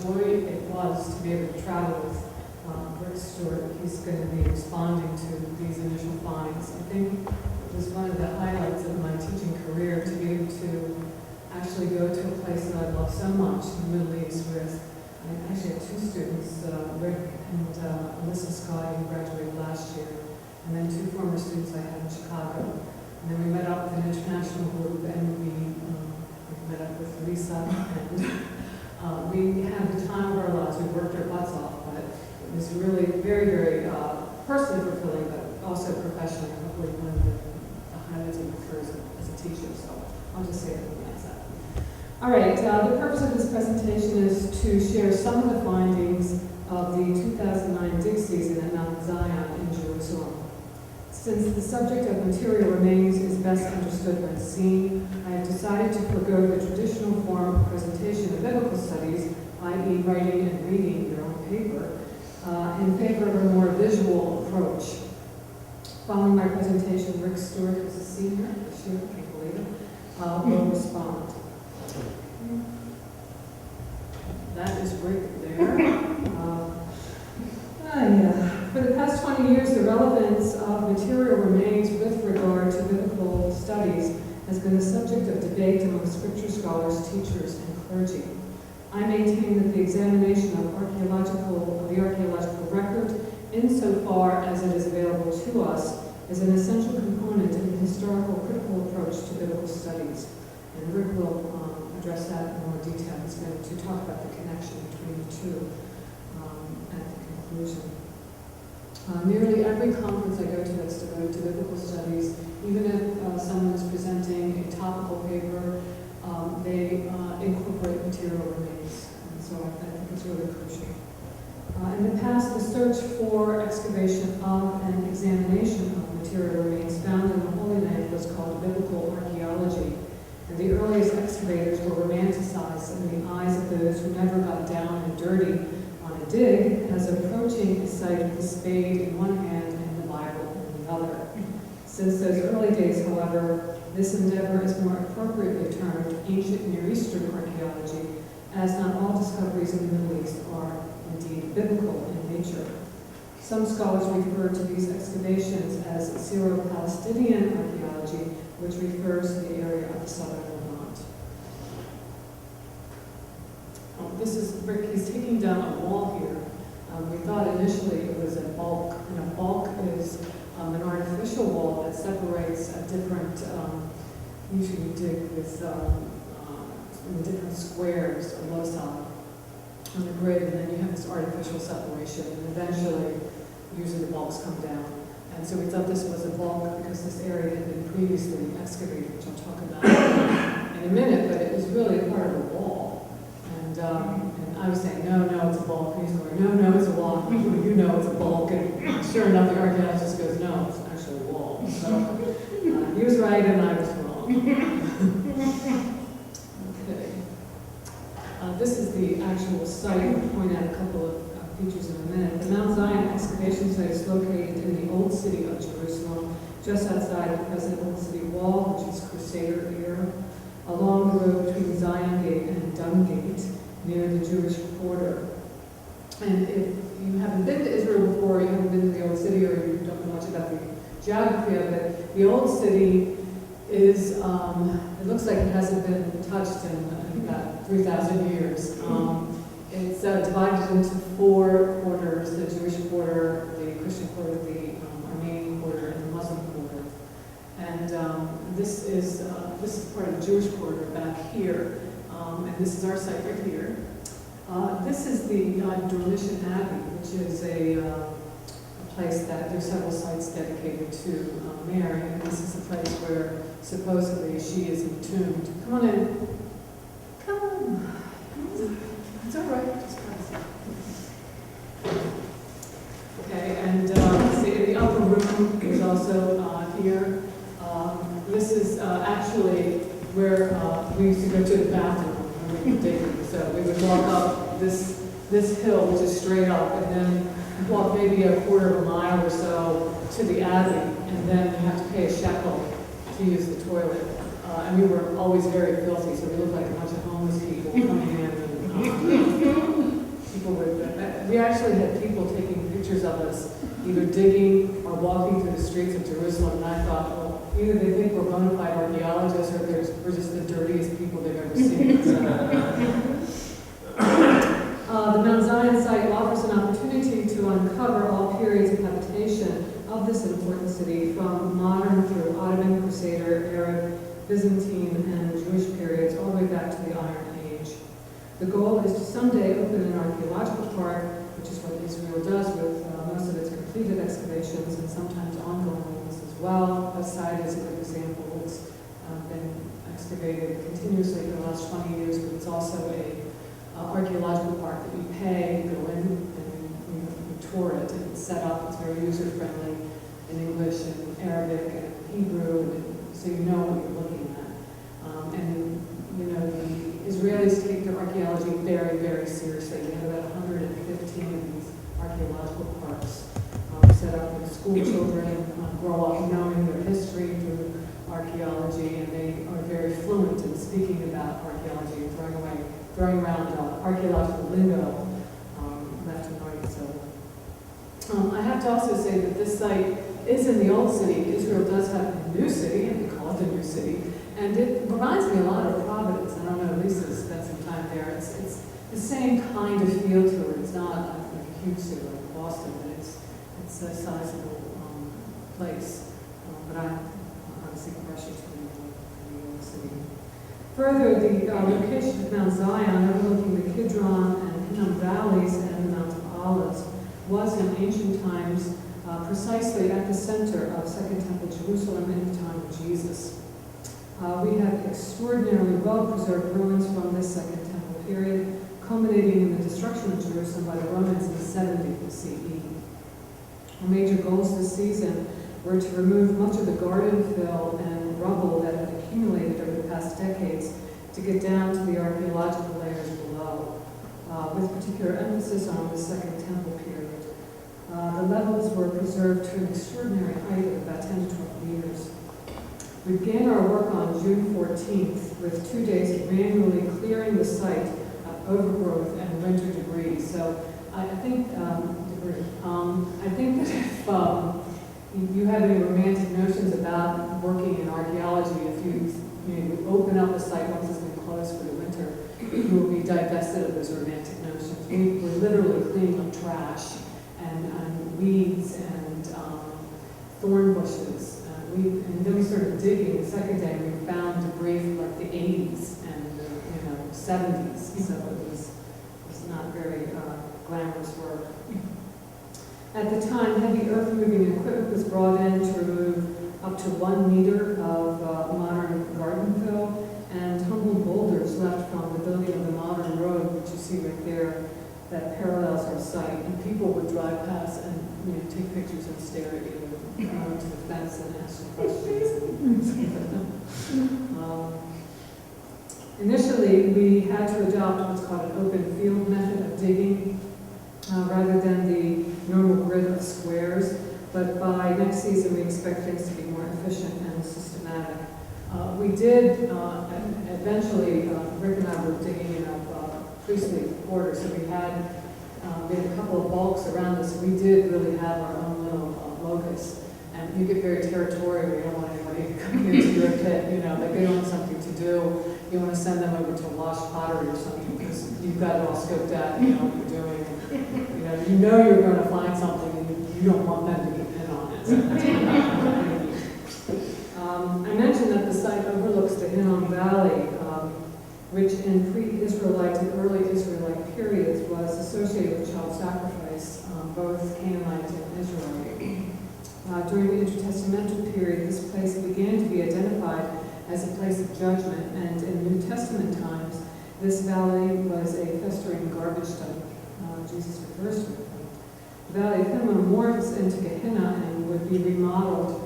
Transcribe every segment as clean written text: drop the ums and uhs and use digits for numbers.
joy it was to be able to travel with Rick Stewart. He's going to be responding to these initial finds. I think it was one of the highlights of my teaching career to be able to actually go to a place that I love so much, the Middle East, with I actually had two students, Rick and Alyssa Scott, who graduated last year, and then two former students I had in Chicago. And then we met up with an international group, and we met up with Lisa, and we had the time of our lives. We worked our butts off, but it was really very, very personally fulfilling, but also professionally, hopefully one of the highlights of my career as a teacher. So I'll just say it like that. All right, the purpose of this presentation is to share some of the findings of the 2009 dig season at Mount Zion in Jerusalem. Since the subject of material remains is best understood when seen, I have decided to forego the traditional form of presentation of biblical studies, i.e. writing and reading your own paper, in favor of a more visual approach. Following my presentation, Rick Stewart, who's a senior this year, I can't believe it, will respond. That is right there. For the past 20 years, the relevance of material remains with regard to biblical studies has been the subject of debate among scripture scholars, teachers, and clergy. I maintain that the examination of the archaeological record, insofar as it is available to us, is an essential component in the historical critical approach to biblical studies. And Rick will address that in more detail. He's going to talk about the connection between the two at the conclusion. Nearly every conference I go to that's devoted to biblical studies, even if someone is presenting a topical paper, they incorporate material remains. And so I think it's really crucial. In the past, the search for excavation of and examination of material remains found in the Holy Land was called biblical archaeology. And the earliest excavators were romanticized in the eyes of those who never got down and dirty on a dig as approaching a site with a spade in one hand and the Bible in the other. Since those early days, however, this endeavor is more appropriately termed ancient Near Eastern archaeology, as not all discoveries in the Middle East are indeed biblical in nature. Some scholars refer to these excavations as Syro-Palestinian archaeology, which refers to the area of southern Levant. This is Rick, he's taking down a wall here. We thought initially it was a bulk, and a bulk is an artificial wall that separates a different, usually you dig with in different squares or loci on the grid, and then you have this artificial separation, and eventually, usually the bulks come down. And so we thought this was a bulk because this area had been previously excavated, which I'll talk about in a minute, but it was really a part of a wall. And I was saying, no, it's a bulk. And he's going, no, it's a wall. You know it's a bulk. And sure enough, the archaeologist goes, no, it's actually a wall. So he was right and I was wrong. Okay. This is the actual site. I'll point out a couple of features in a minute. The Mount Zion excavation site is located in the Old City of Jerusalem, just outside the present Old City Wall, which is Crusader era, along the road between Zion Gate and Dung Gate, near the Jewish border. And if you haven't been to Israel before, you haven't been to the Old City, or you don't know much about the geography of it, the Old City is, it looks like it hasn't been touched in about 3,000 years. It's divided into four quarters: the Jewish quarter, the Christian quarter, the Armenian quarter, and the Muslim quarter. And this is part of the Jewish quarter back here, and this is our site right here. This is the Dormition Abbey, which is a place that there's several sites dedicated to Mary, and this is the place where supposedly she is entombed. Come on in. Come on. It's all right. Just pass it. Okay, and see, in the upper room is also here. This is actually where we used to go to the bathroom when we were digging. So we would walk up this hill, which is straight up, and then walk maybe a quarter of a mile or so to the Abbey, and then you have to pay a shekel to use the toilet. And we were always very filthy, so we looked like a bunch of homeless people coming in. And, pictures of us either digging or walking through the streets of Jerusalem, and I thought, well, either they think we're bona fide archaeologists or we're just the dirtiest people they've ever seen. The Mount Zion site offers an opportunity to uncover all periods of habitation of this important city, from modern through Ottoman, Crusader, Arab, Byzantine, and Jewish periods, all the way back to the Iron Age. The goal is to someday open an archaeological park, which is what Israel does with most of its completed excavations and sometimes ongoing ones as well. The site is a good example. It's been excavated continuously for the last 20 years, but it's also a archaeological park that you pay, you go in and you tour it, and it's set up, it's very user-friendly in English and Arabic and Hebrew, and so you know what you're looking at. And you know, the Israelis take their archaeology very, very seriously. They have about 115 of these archaeological parks set up where school children grow up knowing their history through archaeology, and they are very fluent in speaking about archaeology and throwing around archaeological lingo left and right. So I have to also say that this site is in the old city. Israel does have a new city, and we call it the new city. And it reminds me a lot of Providence. I don't know, Lisa spent some time there. It's the same kind of feel to it. It's not like a huge city like Boston, but it's a sizable place. But I obviously partial to the old city. Further, the location of Mount Zion, overlooking the Kidron and Hinnom valleys and the Mount of Olives, was in ancient times precisely at the center of Second Temple Jerusalem in the time of Jesus. We have extraordinarily well-preserved ruins from this Second Temple period, culminating in the destruction of Jerusalem by the Romans in 70 CE. Our major goals this season were to remove much of the garden fill and rubble that had accumulated over the past decades to get down to the archaeological layers below, with particular emphasis on the Second Temple period. The levels were preserved to an extraordinary height of about 10 to 12 meters. We began our work on June 14th with 2 days of manually clearing the site of overgrowth and winter debris. So I think that if you have any romantic notions about working in archaeology, if you open up a site once it's been closed for the winter, you will be divested of those romantic notions. We're literally cleaning up trash and weeds and thorn bushes. And then we started digging the second day, and we found debris from like the 80s and the 70s. So it was not very glamorous work. At the time, heavy earth-moving equipment was brought in to remove up to 1 meter of modern garden fill, and tumbled boulders left from the building of the modern road, which you see right there, that parallels our site. And people would drive past and take pictures and stare at you, to the fence and ask you questions. Initially, we had to adopt what's called an open field method of digging, rather than the normal grid of squares. But by next season, we expect things to be more efficient and systematic. We did, eventually, Rick and I were digging in a priestly quarter, so we had a couple of bulks around us. We did really have our own little locus. And you get very territorial. You don't want anybody coming into your pit, like they don't have something to do. You want to send them over to wash pottery or something because you've got it all scoped out, you know what you're doing. You know you're going to find something and you don't want them to get in on it. So that's what I mentioned that the site overlooks the Hinnom Valley, which in pre-Israelite and early Israelite periods was associated with child sacrifice, both Canaanite and Israelite. During the intertestamental period, this place began to be identified as a place of judgment, and in New Testament times, this valley was a festering garbage dump. Jesus refers to it. The Valley of Hinnom morphs into Gehenna and would be remodeled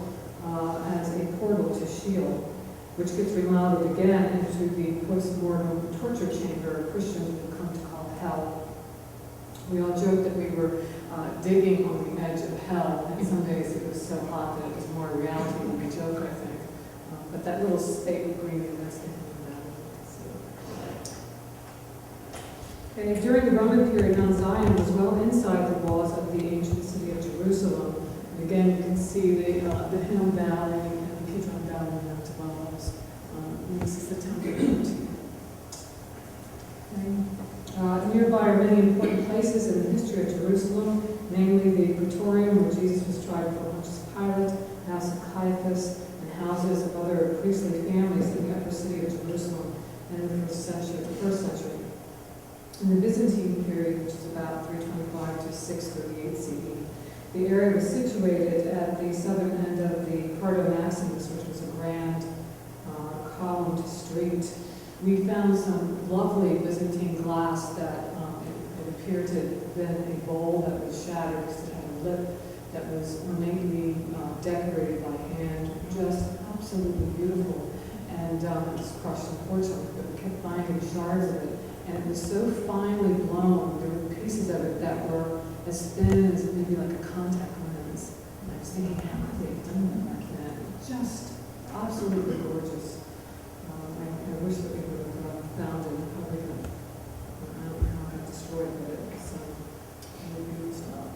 as a portal to Sheol, which gets remodeled again into the post-mortem torture chamber Christians would come to call hell. We all joked that we were digging on the edge of hell, and some days it was so hot that it was more a reality than a joke, I think. But that little stately green, that's the Hinnom Valley. Okay, during the Roman period, Mount Zion was well inside the walls of the ancient city of Jerusalem. And again, you can see the Hinnom Valley and the Kidron Valley as well. And this is the Temple Mount. Okay. Nearby are many important places in the history of Jerusalem, namely the Praetorium, where Jesus was tried for Pontius Pilate, the house of Caiaphas, and houses of other priestly families in the upper city of Jerusalem in the first century. In the Byzantine period, which is about 325 to 638 CE, the area was situated at the southern end of the Cardo Maximus, which was a grand columned street. We found some lovely Byzantine glass that it appeared to have been a bowl that was shattered because it had a lip that was ornately decorated by hand, just absolutely beautiful. And it was crushed, unfortunately, but we kept finding shards of it. And it was so finely blown, there were pieces of it that were as thin as maybe like a contact lens. And I was thinking, how could they have done that back then? Just absolutely gorgeous. I wish that we would have found it. Probably I don't know how it got destroyed, but it was really beautiful stuff.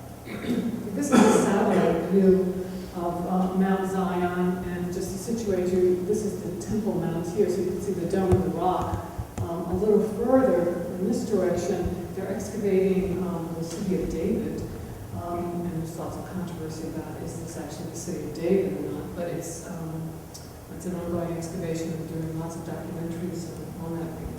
This is a satellite view of Mount Zion, and just to situate you, this is the Temple Mount here, so you can see the dome of the rock. A little further in this direction, they're excavating the city of David, and there's lots of controversy about is this actually the city of David or not, but it's an ongoing excavation. We're doing lots of documentaries on that right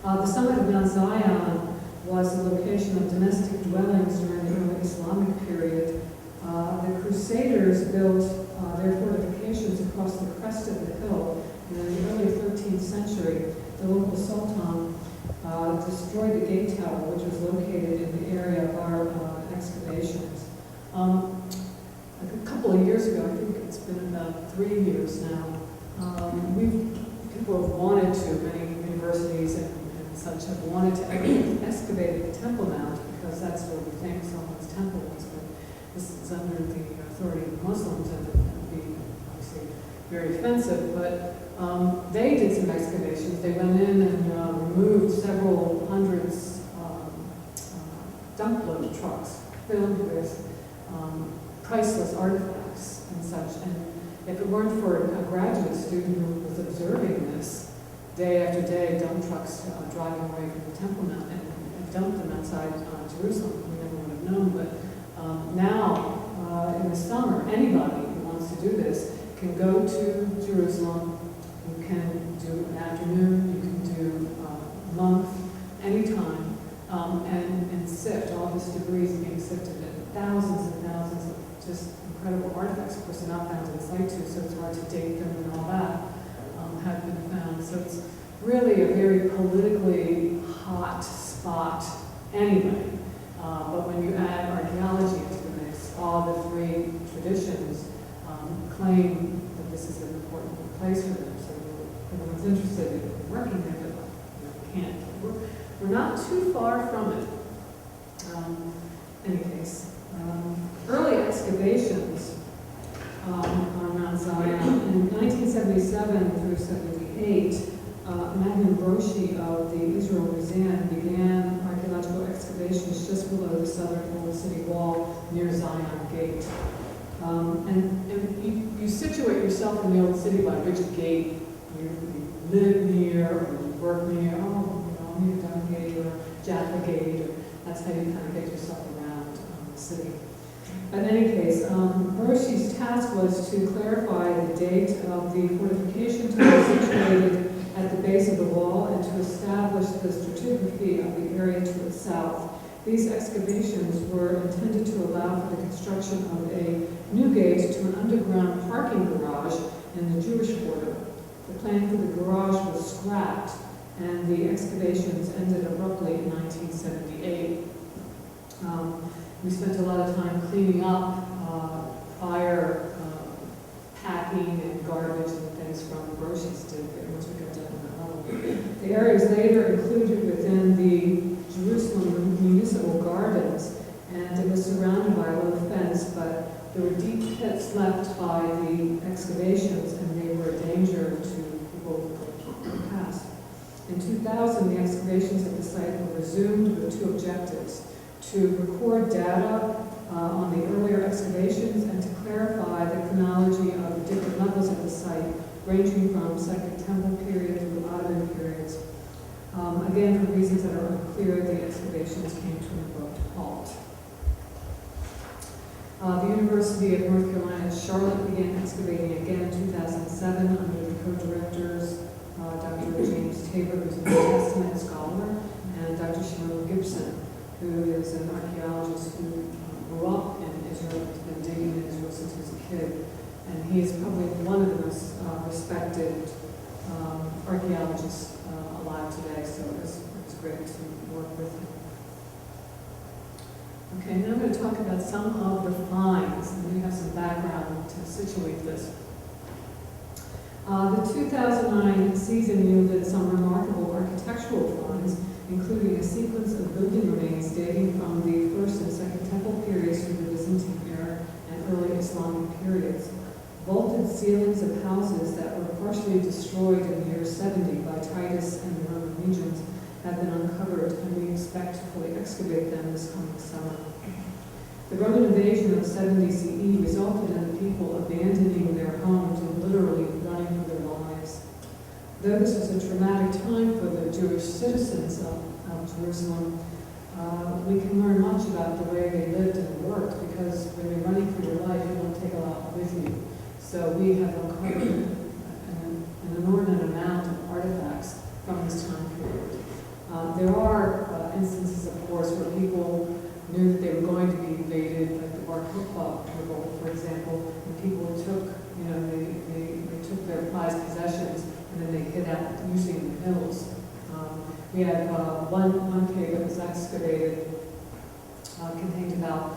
now. The summit of Mount Zion was the location of domestic dwellings during the early Islamic period. The Crusaders built their fortifications across the crest of the hill. And in the early 13th century, the local sultan destroyed the gate tower, which was located in the area of our excavations. A couple of years ago, I think it's been about 3 years now, people have wanted to, many universities and such have wanted to excavate the Temple Mount because that's where we think Solomon's temple was, but this is under the authority of Muslims and it would be obviously very offensive, but they did some excavations. They went in and removed several hundreds dump load trucks filled with priceless artifacts and such. And if it weren't for a graduate student who was observing this day after day, dump trucks driving away from the Temple Mount and dumped them outside Jerusalem, we never would have known. But now, in the summer, anybody who wants to do this can go to Jerusalem. You can do an afternoon, you can do a month, anytime, and sift. All this debris is being sifted, and thousands and thousands of just incredible artifacts. Of course, they're not found in situ, so it's hard to date them and all that, have been found. So it's really a very politically hot spot anyway. But when you add archaeology into the mix, all the three traditions claim that this is an important place for them. So everyone's interested in working there, but we can't. We're not too far from it. In any case, early excavations on Mount Zion in 1977 through 78, Magnum Broshi of the Israel Museum began archaeological excavations just below the southern Old City Wall near Zion Gate. And you situate yourself in the Old City by which gate you live near or you work near. Near Dunn Gate or Jaffa Gate, or that's how you kind of get yourself around the city. But in any case, Broshi's task was to clarify the date of the fortification tower situated at the base of the wall and to establish the stratigraphy of the area to its south. These excavations were intended to allow for the construction of a new gate to an underground parking garage in the Jewish quarter. The plan for the garage was scrapped, and the excavations ended abruptly in 1978. We spent a lot of time cleaning up prior packing and garbage and things from Broshi's dig once we got done on our own. The area was later included within the Jerusalem Municipal Gardens, and it was surrounded by a low fence, but there were deep pits left by the excavations, and they were a danger to people who passed. In 2000, the excavations at the two objectives: to record data on the earlier excavations and to clarify the chronology of the different levels of the site, ranging from Second Temple period through Ottoman periods. Again, for reasons that are unclear, the excavations came to an abrupt halt. The University of North Carolina at Charlotte began excavating again in 2007 under the co-directors Dr. James Tabor, who's a New Testament scholar, and Dr. Sharon Gibson, who is an archaeologist who grew up in Israel, has been digging in Israel since he was a kid, and he is probably one of the most respected archaeologists alive today, so it was great to work with him. Okay, now I'm going to talk about some of the finds, and we have some background to situate this. The 2009 season yielded some remarkable architectural finds, including a sequence of building remains dating from the First and Second Temple periods through the Byzantine era and early Islamic periods. Vaulted ceilings of houses that were partially destroyed in the year 70 by Titus and the Roman legions have been uncovered, and we expect to fully excavate them this coming summer. The Roman invasion of 70 CE resulted in the people abandoning their homes and literally running for their lives. Though this was a traumatic time for the Jewish citizens of Jerusalem, we can learn much about the way they lived and worked, because when you're running for your life, you don't take a lot with you. So we have uncovered an inordinate amount of artifacts from this time period. There are instances, of course, where people knew that they were going to be invaded, like the Bar Kokhba revolt, for example, and people took, they took their prized possessions and then they hid out using the hills. We had one cave that was excavated, contained about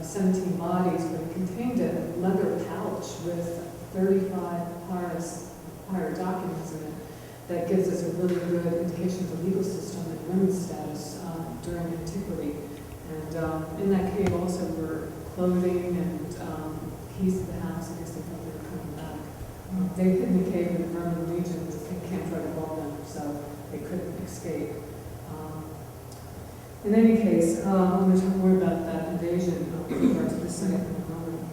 17 bodies, but it contained a leather pouch with 35 papyrus documents in it that gives us a really good indication of the legal system and women's status during antiquity. And in that cave also were clothing and keys to the house. I guess they thought they were coming back. They hid in the cave with the Roman legions. They can't try to roll them, so they couldn't escape. In any case, I'm going to talk more about that invasion with regard to the site in a moment.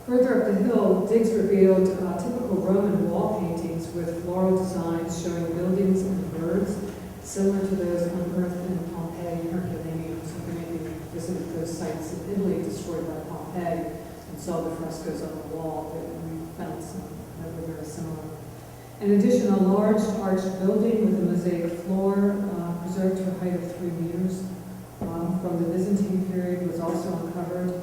Further up the hill, digs revealed typical Roman wall paintings with floral designs showing buildings and birds, similar to those unearthed in Pompeii and Herculaneum. So many of you visited those sites in Italy destroyed by Pompeii and saw the frescoes on the wall. We found some that were very similar. In addition, a large arched building with a mosaic floor preserved to a height of 3 meters from the Byzantine period was also uncovered.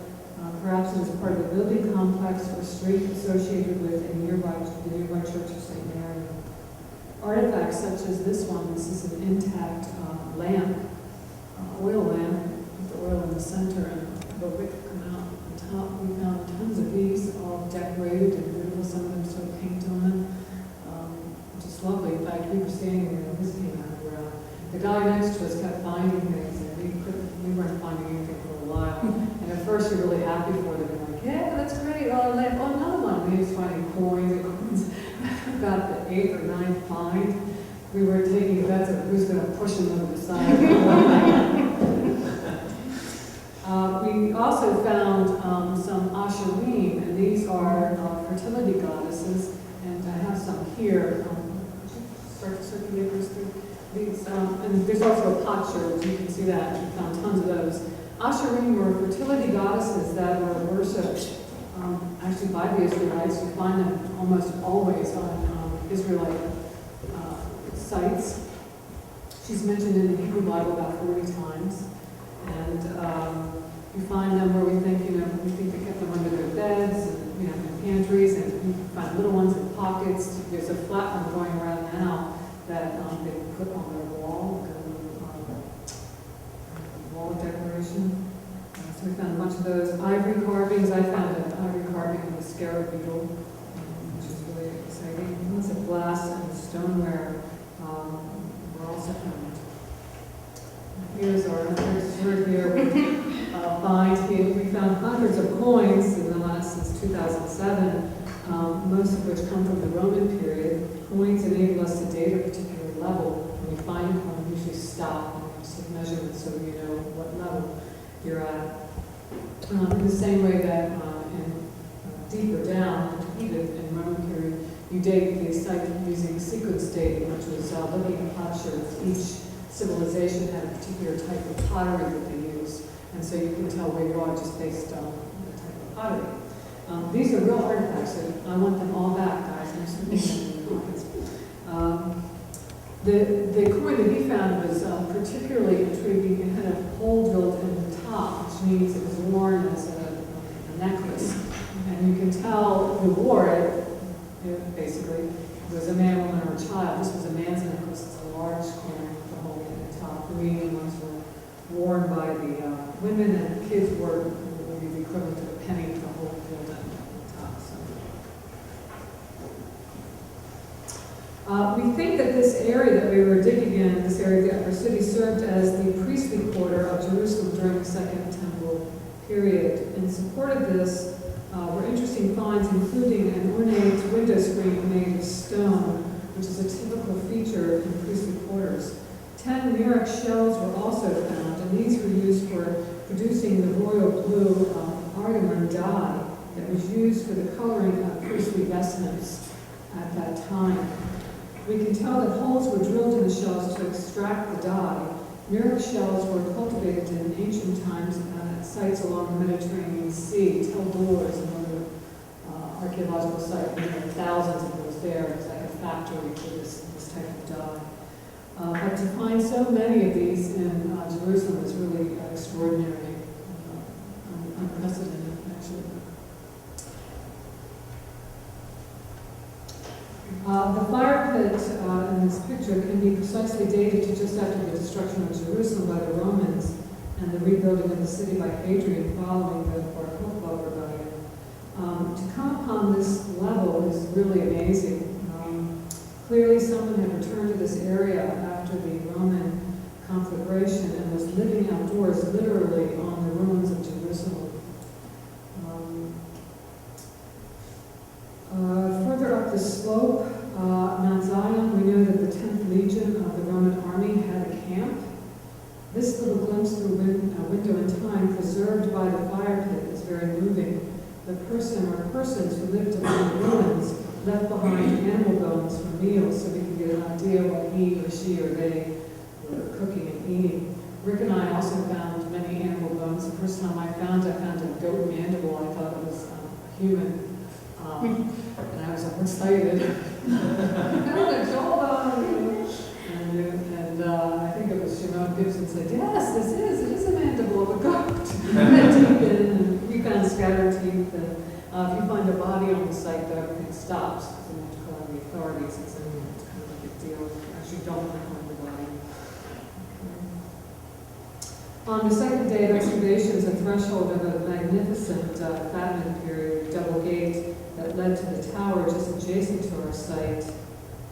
Perhaps it was part of a building complex or street associated with the nearby Church of St. Mary. Artifacts such as this one, this is an intact lamp, oil lamp, with the oil in the center and the wick come out on top. We found tons of these, all decorated and beautiful. Some of them still have paint on them. Just lovely. In fact, we were standing there and this came out of the ground. The guy next to us kept finding things, and we weren't finding anything for a while. And at first you're really happy for them. You're like, yeah, that's great. Oh, another one. We was finding coins. About the 8th or 9th find, we were taking bets of who's going to push them over the side. We also found some asherim, and these are fertility goddesses. And I have some here. Start to circulate those through these. And there's also a potsherd. You can see that. We found tons of those. Asherim were fertility goddesses that were worshipped actually by the Israelites. You find them almost always on Israelite sites. She's mentioned in the Hebrew Bible about 40 times. And you find them where we think they kept them under their beds and, in pantries, and you find little ones in pockets. There's a flat one going around now that they put on their wall, wall decoration. So we found a bunch of those. Ivory carvings. I found an ivory carving of a scarab beetle, which is really exciting. Lots of glass and stoneware were also found. Here's our third here find. We found hundreds of coins since 2007, most of which come from the Roman period. Coins enable us to date a particular level. When you find a coin, you usually stop and take measurements so you know what level you're at. In the same way that deeper down, in Roman period, you date the site using sequence dating, which was looking at potsherds. Each civilization had a particular type of pottery that they used, and so you can tell where you are just based on the type of pottery. These are real artifacts, and I want them all back, guys. I'm just putting them in the pockets. The coin that he found was particularly intriguing. It had a hole drilled in the top, which means it was worn as a necklace. And you can tell who wore it, basically. It was a man, woman, or a child. This was a man's necklace. It's a large coin with a hole in the top. The medium ones were worn by the women, and the kids were would be the equivalent of a penny with a hole filled in at the top. We think that this area that we were digging in, this area of the Upper City, served as the priestly quarter of Jerusalem during the Second Temple period. In support of this were interesting finds, including an ornate window screen made of stone, which is a typical feature in priestly quarters. 10 Murex shells were also found, and these were used for producing the royal blue cardamom dye that was used for the coloring of priestly vestments at that time. We can tell that holes were drilled in the shells to extract the dye. Murex shells were cultivated in ancient times at sites along the Mediterranean Sea. Tel Dor is another archaeological site. There are thousands of those there. It's like a factory for this type of dye. But to find so many of these in Jerusalem is really extraordinary, unprecedented, actually. The fire pit in this picture can be precisely dated to just after the destruction of Jerusalem by the Romans and the rebuilding of the city by Hadrian following the Bar Kokhba rebellion. To come upon this level is really amazing. Clearly someone had returned to this area after the Roman conflagration and was living outdoors, literally, on the ruins of Jerusalem. Further up the slope, Mount Zion, we know that the 10th Legion of the Roman army had a camp. This little glimpse through a window in time, preserved by the fire pit, is very moving. The person or persons who lived among the ruins left behind animal bones for meals, so we can get an idea what he or she or they were cooking and eating. Rick and I also found many animal bones. The first time I found a goat mandible. I thought it was human. And I was excited. And I think it was Shimon Gibson said, yes, it is a mandible of a goat. And we found scattered teeth. And if you find a body on the site, though, everything stops. So you have to call the authorities and say, it's kind of a big deal. You actually don't want to find the body. On the second day of excavations, a threshold of a magnificent Fatman period double gate that led to the tower just adjacent to our site,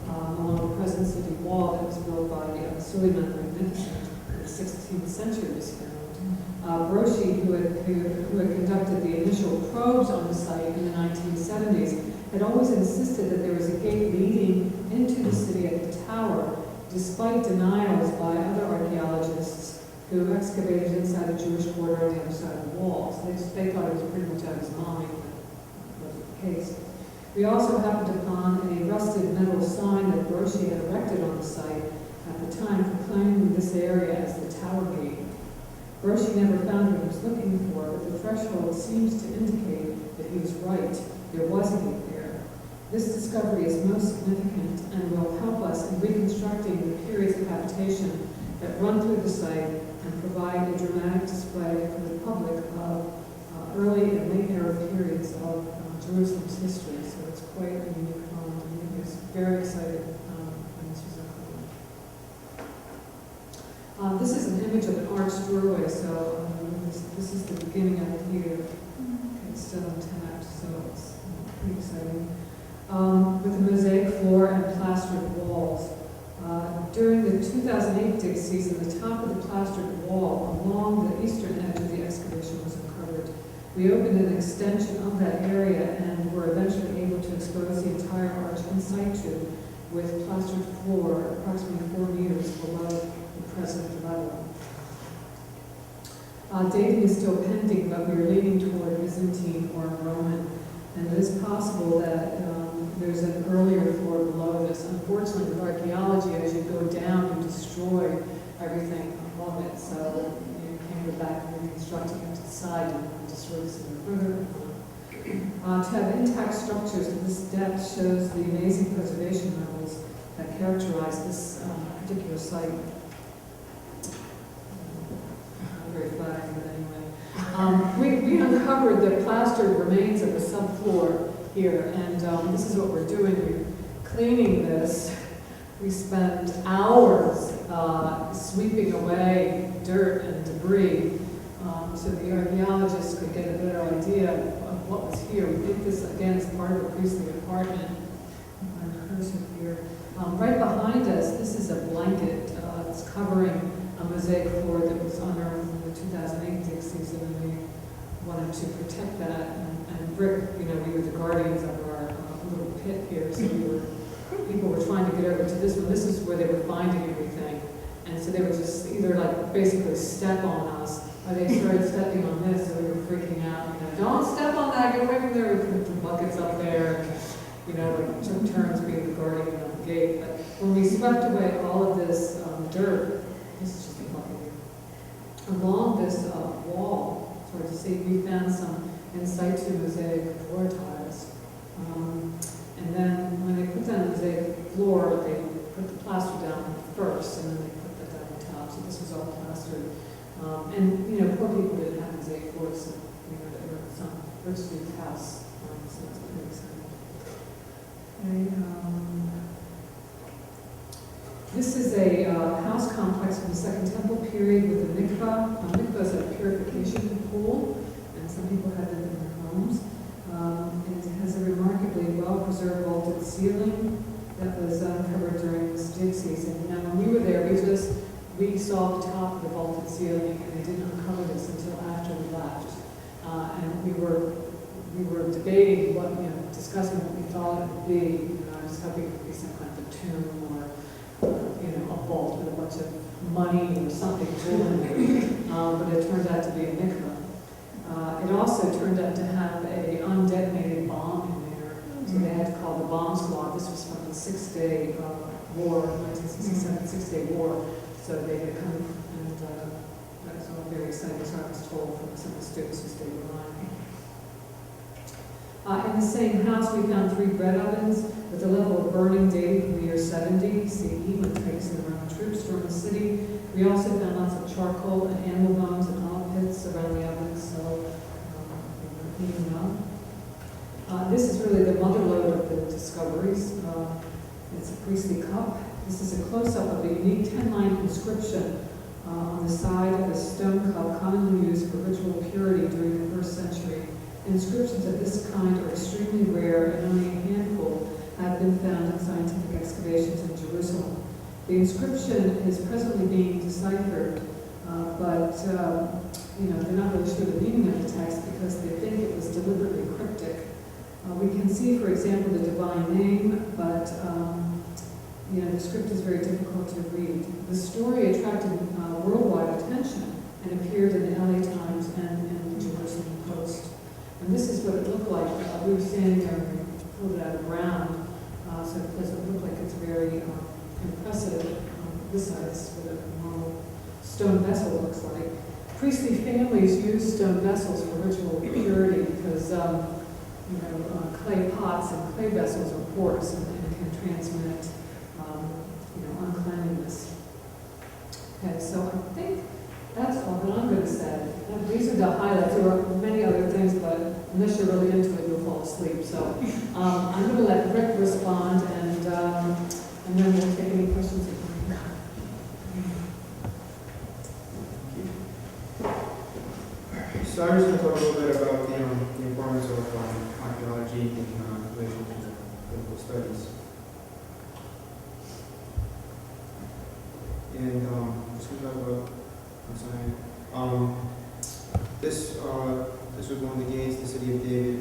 along the present city wall that was built by Suleiman the Magnificent in the 16th century was found. Brochy, who had conducted the initial probes on the site in the 1970s, had always insisted that there was a gate leading into the city at the tower, despite denials by other archaeologists who excavated inside a Jewish quarter on the other side of the wall. So they thought it was pretty much out of his mind. That wasn't the case. We also happened upon a rusted metal sign that Brochy had erected on the site at the time, proclaiming this area as the Tower Gate. Brochy never found what he was looking for, but the threshold seems to indicate that he was right. There was a gate there. This discovery is most significant and will help us in reconstructing the periods of habitation that run through the site and provide a dramatic display for the public of early and late era periods of Jerusalem's history. So it's quite a unique home. I was very excited when this was uncovered. This is an image of an arched doorway, so this is the beginning of it here. Okay, it's still intact, so it's pretty exciting. With a mosaic floor and plastered walls. During the 2008 dig season, the top of the plastered wall along the eastern edge of the excavation was uncovered. We opened an extension of that area and were eventually able to expose the entire arch in situ with plastered floor approximately 4 meters below the dating is still pending, but we are leaning toward Byzantine or Roman. And it is possible that there's an earlier floor below this. Unfortunately, with archaeology, as you go down, you destroy everything above it. So you can go back and reconstruct it to the side and destroy this even further. To have intact structures at this depth shows the amazing preservation levels that characterize this particular site. Not very flattering, but anyway. We uncovered the plastered remains of the subfloor here, and this is what we're doing. We're cleaning this. We spend hours sweeping away dirt and debris so the archaeologists could get a better idea of what was here. We did this again as part of a priestly apartment. My cursor here. Right behind us, this is a blanket that's covering a mosaic floor that was unearthed in the 2008 dig season, and we wanted to protect that. And Rick, we were the guardians of our little pit here, so people were trying to get over to this one. This is where they were finding everything. And so they would just either basically step on us, or they started stepping on this, so we were freaking out. Don't step on that, get away from there. We put the buckets up there, and, took turns being the guardian of the gate. But when we swept away all of this dirt, this is just a bucket here, along this wall, it's hard to see, we found some in situ mosaic floor tiles. And then when they put down the mosaic floor, they put the plaster down first, and then they put that down on top. So this was all plastered. And poor people didn't have mosaic floors, so they were in some Rick Stewart's house. So that's pretty exciting. Okay, this is a house complex from the Second Temple period with a mikvah. A mikvah is a purification pool, and some people have it in their homes. And it has a remarkably well-preserved vaulted ceiling that was uncovered during this dig season. Now, when we were there, we saw the top of the vaulted ceiling, and they didn't uncover this until after we left. And we were debating discussing what we thought it would be. I was hoping it would be some kind of a tomb or a vault with a bunch of money or something cool in it. But it turned out to be a mikvah. It also turned out to have an undetonated bomb in there, so they had to call the bomb squad. This was from the Six-Day War, 1967 Six-Day War. So they had come, and that was all very exciting, so I was told from some of the students who stayed behind. In the same house, we found 3 bread ovens with a level of burning dating from the year 70 CE, when Titus and the Roman troops stormed the city. We also found lots of charcoal and animal bones and olive pits around the ovens, so we were heating up. This is really the motherlode of the discoveries. It's a priestly cup. This is a close-up of a unique 10-line inscription on the side of a stone cup commonly used for ritual purity during the 1st century. Inscriptions of this kind are extremely rare, and only a handful have been found in scientific excavations in Jerusalem. The inscription is presently being deciphered, but they're not really sure the meaning of the text because they think it was deliberately cryptic. We can see, for example, the divine name, but the script is very difficult to read. The story attracted worldwide attention and appeared in the LA Times and in the Jerusalem Post. And this is what it looked like. We were standing there and we pulled it out of the ground, so it doesn't look like it's very impressive. This side is what a normal stone vessel looks like. Priestly families use stone vessels for ritual purity because clay pots and clay vessels are porous and can transmit uncleanliness. Okay, so I think that's all that I'm going to say. These are the highlights. There are many other things, but unless you're really into it, you'll fall asleep. So I'm going to let Rick respond, and then we'll take any questions that you have. So I'm just going to talk a little bit about the importance of archaeology in relation to biblical studies. And just going to talk about, this was one of the gates, the city of David,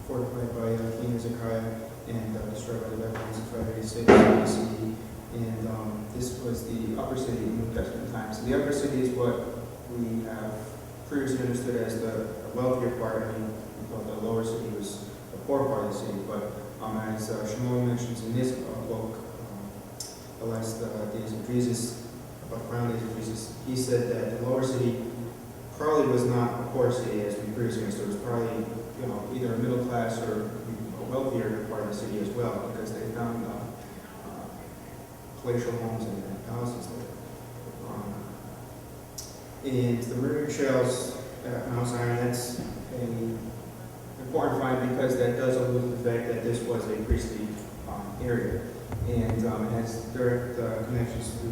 fortified by King Hezekiah and destroyed by the Babylonians in 586 BCE. And this was the upper city in New Testament times. So the upper city is what we have previously understood as the wealthier part. I mean, we thought the lower city was the poor part of the city, but as Shimon mentions in his book, The Last Days of Jesus, about the final days of Jesus, he said that the lower city probably was not a poor city as we previously understood. It was probably, either a middle class or a wealthier part of the city as well, because they found palatial homes and palaces there. And the Murex shells at Mount Zion, that's an important find because that does allude to the fact that this was a priestly area, and it has direct connections to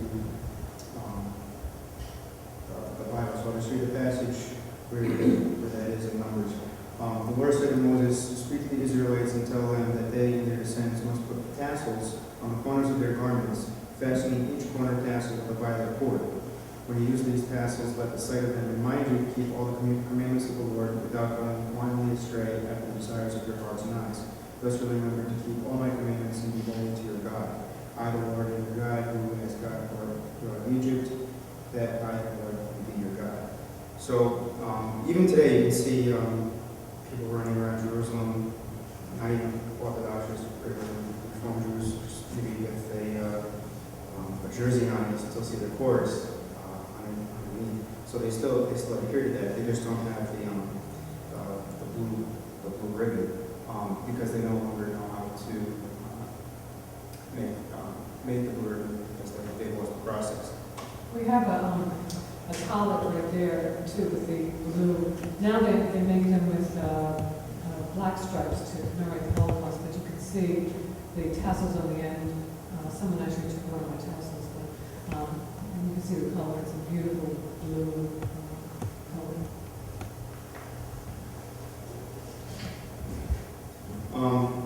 the Bible. So I'll just read the passage where that is in Numbers. The Lord said to Moses, "Speak to the Israelites and tell them that they and their descendants must put tassels on the corners of their garments, fastening each corner tassel with a violet cord. When you use these tassels, let the sight of them remind you to keep all the commandments of the Lord without going wandering astray after the desires of your hearts and eyes. Thus you'll remember to keep all my commandments and be holy to your God. I, the Lord, am your God, who has God out of Egypt, that I, the Lord, will be your God." So even today, you can see people running around Jerusalem, not even Orthodox, just Reformed Jews, just maybe with a jersey on, you still see the chorus underneath. So they still adhere to that. They just don't have the blue ribbon because they no longer know how to make the blue ribbon because they lost the process. We have a collar right there too with the blue. Now they make them with black stripes to commemorate the Holocaust, but you can see the tassels on the end. Someone actually took one of my tassels, but and you can see the color. It's a beautiful blue color.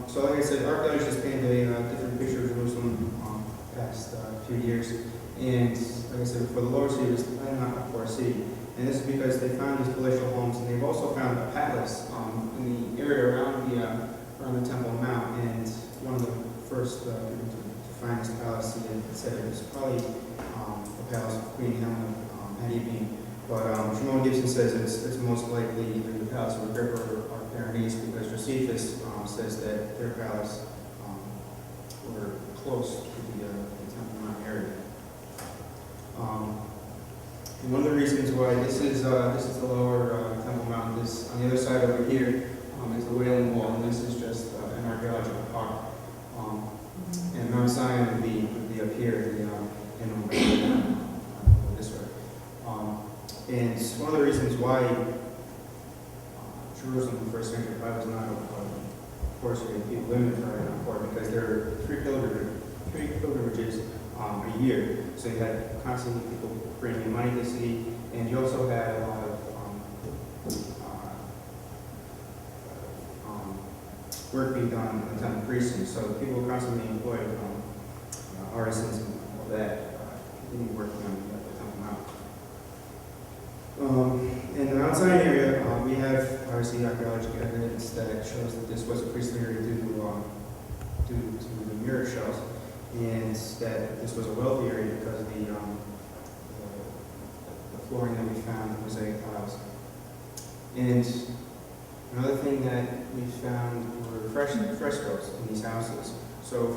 So like I said, Archaeology has painted a different picture of Jerusalem past few years. And like I said, for the lower city, it was not a poor city. And this is because they found these palatial homes, and they've also found a palace in the area around the Temple Mount. And one of the first people to find this palace, he had said it was probably the palace of Queen Helena had been. But Shimon Gibson says it's most likely either the palace of Agrippa or Berenice, because Josephus says that their palace were close to the Temple Mount area. And one of the reasons why this is the lower Temple Mount. This on the other side over here is the Wailing Wall, and this is just an archaeological park. And Mount Zion would be up here, this way. And one of the reasons why Jerusalem in the first century probably was not a poor city, people living there are not poor, because there are three pilgrimages a year. So you had constantly people bringing money to the city, and you also had a lot of work being done in the temple precinct. So people were constantly employed, artisans and all that, continuing working on the Temple Mount. In the Mount Zion area, we have obviously archaeological evidence that shows that this was a priestly area due to the Murex shells, and that this was a wealthy area because of the flooring that we found, the Mosaic tiles. And another thing that we found were frescoes in these houses. So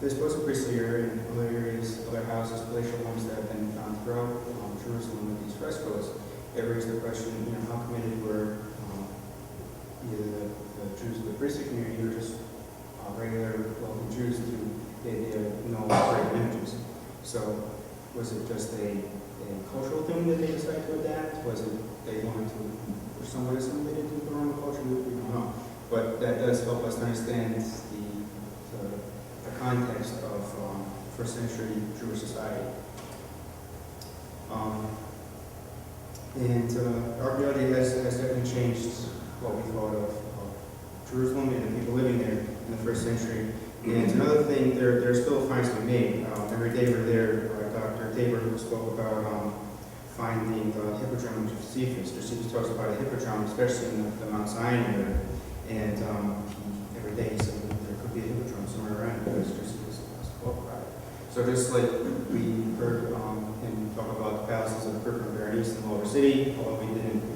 this was a priestly area, and other areas, other houses, palatial homes that have been found throughout Jerusalem with these frescoes, it raised the question, how committed were either the Jews of the priestly community or just regular wealthy Jews to the idea of no great images. So was it just a cultural thing that they decided to adapt? Was it they wanted to, or somewhat assimilated to the Roman culture? We don't know. But that does help us understand the context of first century Jewish society. And archaeology has definitely changed what we thought of Jerusalem and the people living there in the first century. And another thing, there still finds to be made. Every day we're there, Dr. Tabor spoke about finding the hippodrome of Josephus. Josephus talks about a hippodrome, especially in the Mount Zion area. And every day he said there could be a hippodrome somewhere around because Josephus spoke about it. So just like we heard him talk about the palaces of Agrippa and Berenice in the lower city, although we didn't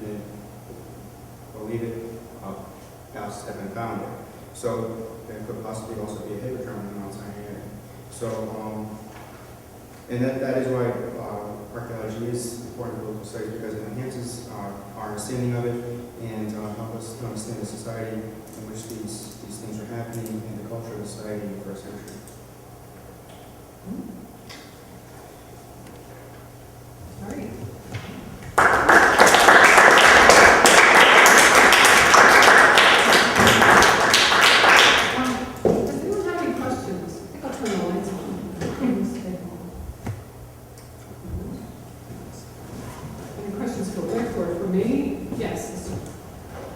So there could possibly also be a hippodrome in the Mount Sinai area. So, and that is why archaeology is important to local studies, because it enhances our understanding of it and help us to understand the society in which these things are happening and the culture of the society in the first century. All right. Does anyone have any questions? I think I'll turn the lights on. Any questions for Rick or for me? Yes.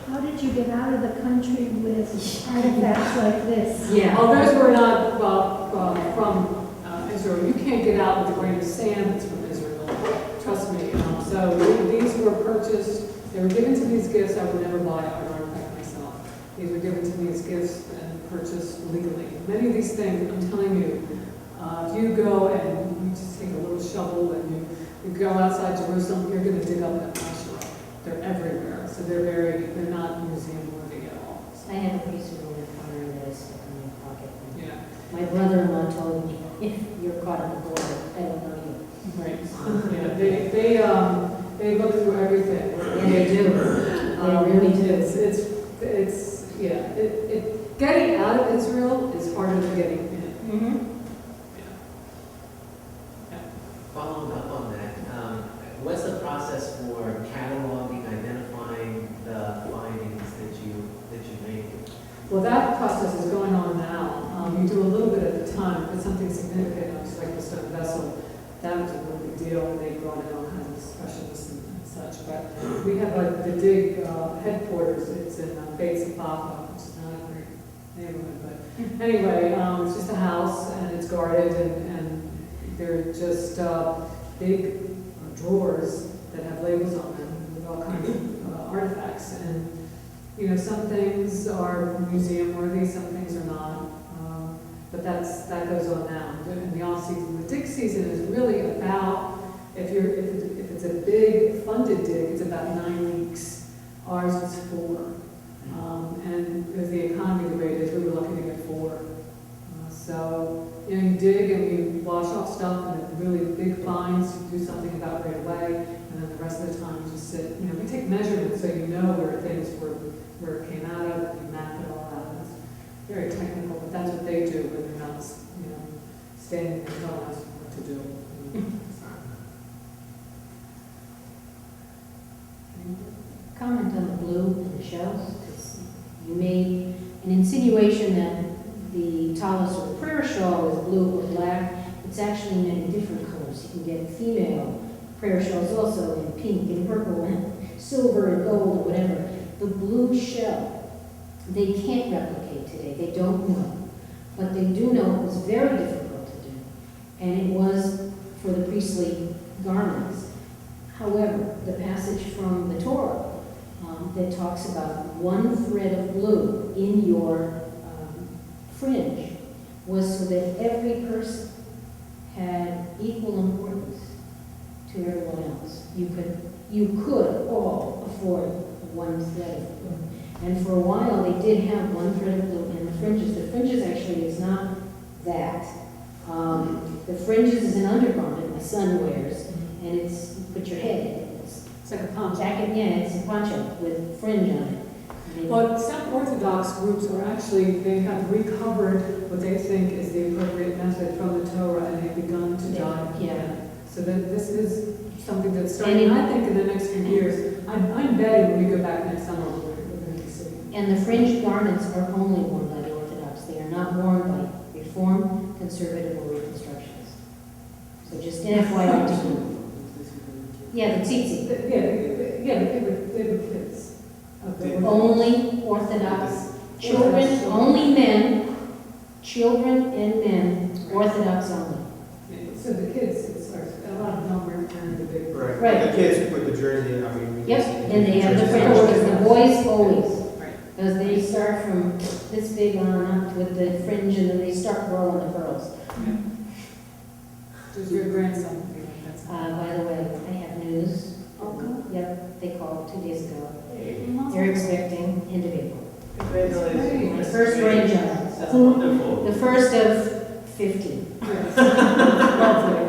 How did you get out of the country with artifacts like this? Yeah. Oh, those were not from Israel. You can't get out with a grain of sand that's from Israel. Trust me. So these were purchased. They were given to me as gifts. I would never buy an artifact myself. These were given to me as gifts and purchased legally. Many of these things, I'm telling you, if you go and you just take a little shovel and you go outside Jerusalem, you're going to dig up that Asherah. They're everywhere. So they're not museum worthy at all. I have a piece of wood corner that I stuck in my pocket. Yeah. My brother-in-law told me, if you're caught in the border, I don't know you. Right. Yeah, they look through everything. Yeah, they do. They really do. It's getting out of Israel is harder than getting in. Mm-hmm. Following up on that, what's the process for cataloging, identifying the findings that you make? Well, that process is going on now. You do a little bit at a time. If it's something significant, like the stone vessel, that was a real big deal. And they brought in all kinds of specialists and such. But we have the dig headquarters. It's in Beit Zapapa, which is not a great neighborhood. But anyway, it's just a house and it's guarded and they're just big drawers that have labels on them with all kinds of artifacts. And some things are museum worthy, some things are not. But that goes on now in the off season. The dig season is really about if it's a big funded dig, it's about 9 weeks. Ours was 4. And as the economy the way it is, we were lucky to get 4. So you dig and you wash off stuff, and the really big finds you do something about right away, and then the rest of the time you just sit. We take measurements so you know where things were, where it came out of, and you map it all out. It's very technical, but that's what they do when they're not, standing and telling us what to do. Comment on the blue in the shells. You made an insinuation that the tallis or prayer shawl is blue or black. It's actually many different colors. You can get female prayer shawls also in pink and purple and silver and gold or whatever. The blue shell, they can't replicate today. They don't know. But they do know it was very difficult to do. And it was for the priestly garments. However, the passage from the Torah that talks about one thread of blue in your fringe was so that every person had equal importance to everyone else. You could all afford one thread of blue. And for a while they did have one thread of blue in the fringes. The fringes actually is not that. The fringes is an undergarment my son wears, and it's, you put your head in it. It's like a poncho. Jacket, yeah, it's a poncho with fringe on it. Well, some Orthodox groups are actually, they have recovered what they think is the appropriate method from the Torah, and they've begun to dive. Yeah. So that this is something that's starting, I think, in the next few years. I'm betting when we go back next summer, we're going to be seeing. And the fringe garments are only worn by the Orthodox. They are not worn by Reform, Conservative, or Reconstructionists. So just an FYI to you. Yeah, the tzitzit. They were kids. Only Orthodox children, only men, children and men, Orthodox only. So the kids, a lot of them wearing the big. Right. The kids put the jersey, I mean. Yep, and they have the fringe, the boys always. Right. Because they start from this big on up with the fringe and then they start growing the pearls. Yeah. Does your grandson feel like that's? By the way, I have news. Oh, good. Yep, they called 2 days ago. They're expecting end of April. Congratulations. The first ranger. That's wonderful. The first of 50. Yes. Lovely.